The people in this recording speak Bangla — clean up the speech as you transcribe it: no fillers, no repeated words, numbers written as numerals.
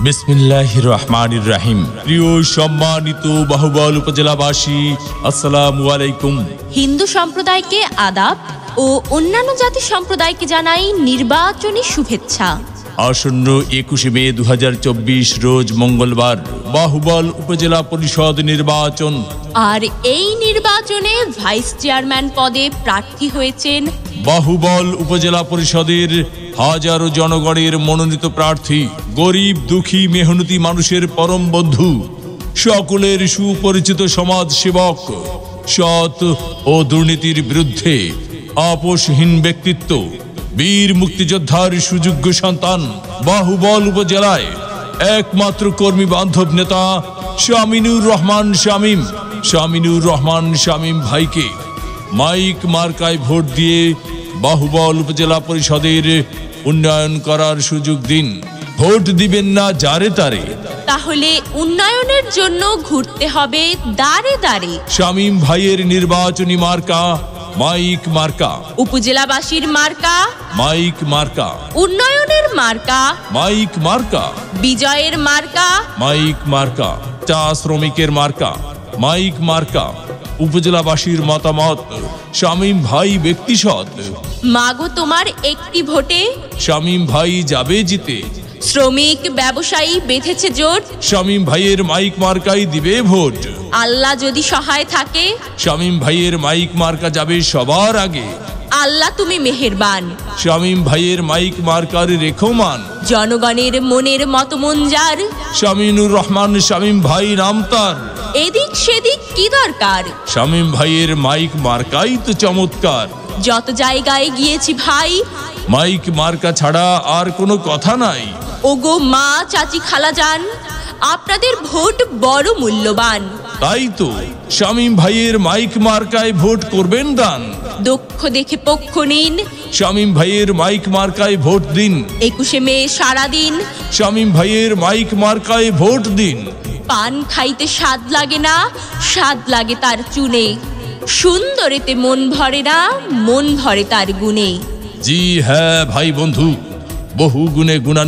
বিসমিল্লাহির রহমানির রহিম। প্রিয় সম্মানিত বাহুবল উপজেলাবাসী, আসসালামু আলাইকুম। হিন্দু সম্প্রদায়কে আদাব ও অন্যান্য জাতি সম্প্রদায়কে জানাই নির্বাচনী শুভেচ্ছা। আসন্ন 21 মে 2024 রোজ মঙ্গলবার বাহুবল উপজেলা পরিষদ নির্বাচন। আর এই নির্বাচনে ভাইস চেয়ারম্যান পদে প্রার্থী হয়েছেন বাহুবল উপজেলা পরিষদের হাজারো জনগণের মনোনীত প্রার্থী, গরিব দুঃখী মেহনতি মানুষের পরম বন্ধু, সকলের সুপরিচিত সমাজ সেবক, সৎ ও দুর্নীতির বিরুদ্ধে আপোষহীন ব্যক্তিত্ব, বীর মুক্তিযোদ্ধার সুযোগ্য সন্তান, বাহুবল উপজেলায় একমাত্র কর্মী বান্ধব নেতা শামিনুর রহমান শামীম ভাইকে মাইক মার্কায় ভোট দিয়ে বাহুবল উপজেলা পরিষদের উন্নয়ন করার সুযোগ দিন। ভোট দিবেন না যারে তারে, তাহলে উন্নয়নের জন্য ঘুরতে হবে দাঁড়ে দাঁড়ে। শামীম ভাইয়ের নির্বাচনী মার্কা মাইক মার্কা, উপজেলাবাসীর মার্কা মাইক মার্কা, উন্নয়নের মার্কা মাইক মার্কা, বিজয়ের মার্কা মাইক মার্কা, চা শ্রমিকের মার্কা মাইক মার্কা। উপজেলাবাসীর মতামত, শামীম ভাই ব্যক্তি সৎ, মাগো তোমার একটি ভোটে শামীম ভাই যাবে জিতে। শ্রমিক ব্যবসায়ী বেঁধেছে জোট, শামীম ভাইয়ের মাইক মার্কাই দিবে ভোট। আল্লাহ যদি সহায় থাকে শামীম ভাইয়ের মাইক মার্কা যাবে সবার আগে। আল্লাহ তুমি মেহেরবান, শামীম ভাইয়ের মাইক মার্কার রেখো মান। জনগণের মনের মতো মঞ্জার শামিনুর রহমান শামীম ভাই নাম তার, এদিক সেদিক কি দরকার, শামীম ভাইয়ের মাইক মার্কাই তো চমৎকার। যত জায়গায় গিয়েছি ভাই মাইক মার্কা ছাড়া আর কোনো কথা নাই। ওগো মা চাচি খালাজান, আপনাদের ভোট বড় মূল্যবান। তাই তো শামীম ভাইয়ের মাইক মার্কায় ভোট করবেন দান। দক্ষ দেখে পক্ষ নিন, শামীম ভাইয়ের মাইক মার্কায় ভোট দিন। 21 মে সারাদিন শামীম ভাইয়ের মাইক মার্কায় ভোট দিন। পান খাইতে স্বাদ লাগে না, স্বাদ লাগে তার চুনে, সুন্দরেতে মন ভরে না, মন ভরে তার গুণে। জি হ্যাঁ ভাই বন্ধু, বহু গুণে গুণান্বিত